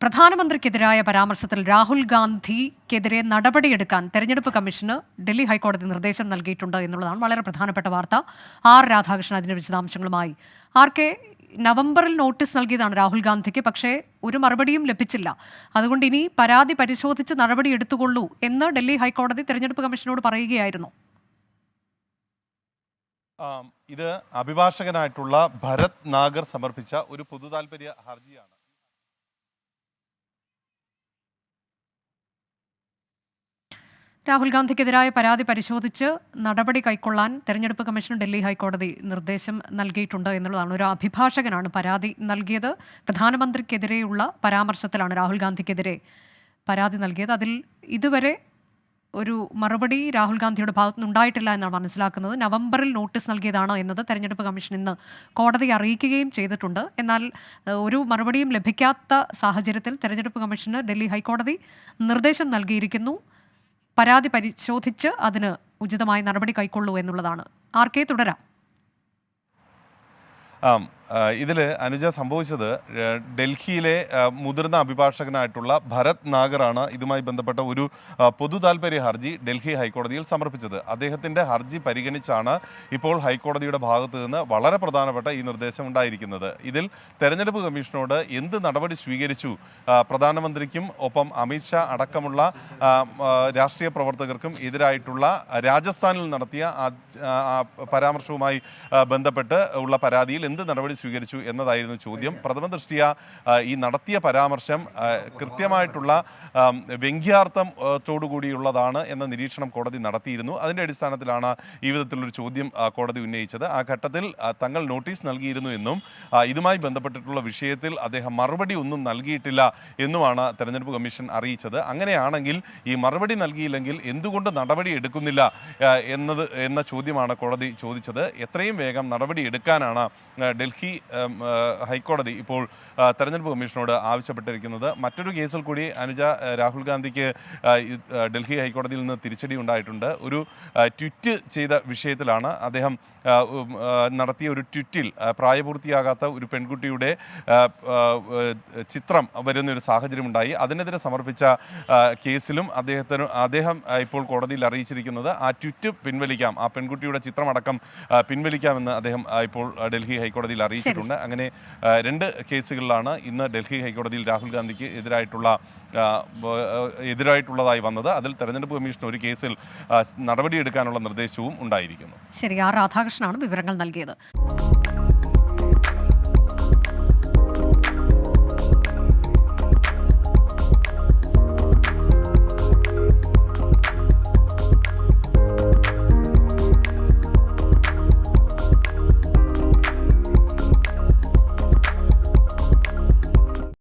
പ്രധാനമന്ത്രിക്കെതിരായ പരാമർശത്തിൽ രാഹുൽ ഗാന്ധിക്കെതിരെ നടപടിയെടുക്കാൻ തെരഞ്ഞെടുപ്പ് കമ്മീഷന് ഡൽഹി ഹൈക്കോടതി നിർദ്ദേശം നൽകിയിട്ടുണ്ട് എന്നുള്ളതാണ് വളരെ പ്രധാനപ്പെട്ട വാർത്ത. ആർ രാധാകൃഷ്ണൻ അതിന്റെ വിശദാംശങ്ങളുമായി. ആർക്കെ നവംബറിൽ നോട്ടീസ് നൽകിയതാണ് രാഹുൽ ഗാന്ധിക്ക്, പക്ഷേ ഒരു മറുപടിയും ലഭിച്ചില്ല. അതുകൊണ്ട് ഇനി പരാതി പരിശോധിച്ച് നടപടി എടുത്തുകൊള്ളൂ എന്ന് ഡൽഹി ഹൈക്കോടതി തെരഞ്ഞെടുപ്പ് കമ്മീഷനോട് പറയുകയായിരുന്നു. ഇത് അഭിഭാഷകനായിട്ടുള്ള ഭരത് നാഗർ സമർപ്പിച്ച ഒരു പൊതുതാൽപര്യ ഹർജിയാണ്. രാഹുൽ ഗാന്ധിക്കെതിരായ പരാതി പരിശോധിച്ച് നടപടി കൈക്കൊള്ളാൻ തെരഞ്ഞെടുപ്പ് കമ്മീഷൻ ഡൽഹി ഹൈക്കോടതി നിർദ്ദേശം നൽകിയിട്ടുണ്ട് എന്നുള്ളതാണ്. ഒരു അഭിഭാഷകനാണ് പരാതി നൽകിയത്. പ്രധാനമന്ത്രിക്കെതിരെയുള്ള പരാമർശത്തിലാണ് രാഹുൽ ഗാന്ധിക്കെതിരെ പരാതി നൽകിയത്. അതിൽ ഇതുവരെ ഒരു മറുപടി രാഹുൽ ഗാന്ധിയുടെ ഭാഗത്തുനിന്ന് ഉണ്ടായിട്ടില്ല എന്നാണ് മനസ്സിലാക്കുന്നത്. നവംബറിൽ നോട്ടീസ് നൽകിയതാണ് എന്നത് തെരഞ്ഞെടുപ്പ് കമ്മീഷൻ ഇന്ന് കോടതിയെ അറിയിക്കുകയും ചെയ്തിട്ടുണ്ട്. എന്നാൽ ഒരു മറുപടിയും ലഭിക്കാത്ത സാഹചര്യത്തിൽ തെരഞ്ഞെടുപ്പ് കമ്മീഷന് ഡൽഹി ഹൈക്കോടതി നിർദ്ദേശം നൽകിയിരിക്കുന്നു. പരാതി പരിശോധിച്ച് അതിന് ഉചിതമായ നടപടി കൈക്കൊള്ളൂ എന്നുള്ളതാണ്. ആർക്കെ തുടരാം. ഇതിൽ അനുജ സംഭവിച്ചത് ഡൽഹിയിലെ മുതിർന്ന അഭിഭാഷകനായിട്ടുള്ള ഭരത് നാഗറാണ് ഇതുമായി ബന്ധപ്പെട്ട ഒരു പൊതു താൽപര്യ ഹർജി ഡൽഹി ഹൈക്കോടതിയിൽ സമർപ്പിച്ചത്. അദ്ദേഹത്തിൻ്റെ ഹർജി പരിഗണിച്ചാണ് ഇപ്പോൾ ഹൈക്കോടതിയുടെ ഭാഗത്തു നിന്ന് വളരെ പ്രധാനപ്പെട്ട ഈ നിർദ്ദേശം ഉണ്ടായിരിക്കുന്നത്. ഇതിൽ തെരഞ്ഞെടുപ്പ് കമ്മീഷനോട് എന്ത് നടപടി സ്വീകരിച്ചു, പ്രധാനമന്ത്രിക്കും ഒപ്പം അമിത്ഷാ അടക്കമുള്ള രാഷ്ട്രീയ പ്രവർത്തകർക്കും എതിരായിട്ടുള്ള രാജസ്ഥാനിൽ നടത്തിയ പരാമർശവുമായി ബന്ധപ്പെട്ട് ഉള്ള പരാതിയിൽ എന്ത് നടപടി സ്വീകരിച്ചു എന്നതായിരുന്നു ചോദ്യം. പ്രഥമ ദൃഷ്ട്യാ ഈ നടത്തിയ പരാമർശം കൃത്യമായിട്ടുള്ള വ്യംഗ്യാർത്ഥത്തോടുകൂടിയുള്ളതാണ് എന്ന നിരീക്ഷണം കോടതി നടത്തിയിരുന്നു. അതിൻ്റെ അടിസ്ഥാനത്തിലാണ് ഈ വിധത്തിലുള്ളൊരു ചോദ്യം കോടതി ഉന്നയിച്ചത്. ആ ഘട്ടത്തിൽ തങ്ങൾ നോട്ടീസ് നൽകിയിരുന്നു എന്നും ഇതുമായി ബന്ധപ്പെട്ടിട്ടുള്ള വിഷയത്തിൽ അദ്ദേഹം മറുപടി ഒന്നും നൽകിയിട്ടില്ല എന്നുമാണ് തെരഞ്ഞെടുപ്പ് കമ്മീഷൻ അറിയിച്ചത്. അങ്ങനെയാണെങ്കിൽ ഈ മറുപടി നൽകിയില്ലെങ്കിൽ എന്തുകൊണ്ട് നടപടി എടുക്കുന്നില്ല എന്ന ചോദ്യമാണ് കോടതി ചോദിച്ചത്. എത്രയും വേഗം നടപടി എടുക്കാനാണ് ഡൽഹി ഹൈക്കോടതി ഇപ്പോൾ തെരഞ്ഞെടുപ്പ് കമ്മീഷനോട് ആവശ്യപ്പെട്ടിരിക്കുന്നത്. മറ്റൊരു കേസിൽ കൂടി അനുജ രാഹുൽ ഗാന്ധിക്ക് ഡൽഹി ഹൈക്കോടതിയിൽ നിന്ന് തിരിച്ചടി ഉണ്ടായിട്ടുണ്ട്. ഒരു ട്വീറ്റ് ചെയ്ത വിഷയത്തിലാണ്. അദ്ദേഹം നടത്തിയ ഒരു ട്വീറ്റിൽ പ്രായപൂർത്തിയാകാത്ത ഒരു പെൺകുട്ടിയുടെ ചിത്രം വരുന്നൊരു സാഹചര്യമുണ്ടായി. അതിനെതിരെ സമർപ്പിച്ച കേസിലും അദ്ദേഹം ഇപ്പോൾ കോടതിയിൽ അറിയിച്ചിരിക്കുന്നത് ആ ട്വീറ്റ് പിൻവലിക്കാം, ആ പെൺകുട്ടിയുടെ ചിത്രമടക്കം പിൻവലിക്കാമെന്ന് അദ്ദേഹം ഇപ്പോൾ ഡൽഹി ഹൈക്കോടതിയിൽ അറിയിച്ചിട്ടുണ്ട്. അങ്ങനെ രണ്ട് കേസുകളിലാണ് ഇന്ന് ഡൽഹി ഹൈക്കോടതിയിൽ രാഹുൽ ഗാന്ധിക്ക് എതിരായിട്ടുള്ളതായി വന്നത്. അതിൽ തെരഞ്ഞെടുപ്പ് കമ്മീഷൻ ഒരു കേസിൽ നടപടിയെടുക്കാനുള്ള നിർദ്ദേശവും ഉണ്ടായിരിക്കുന്നു. ശരി, ആർ രാധാകൃഷ്ണനാണ് വിവരങ്ങൾ നൽകിയത്.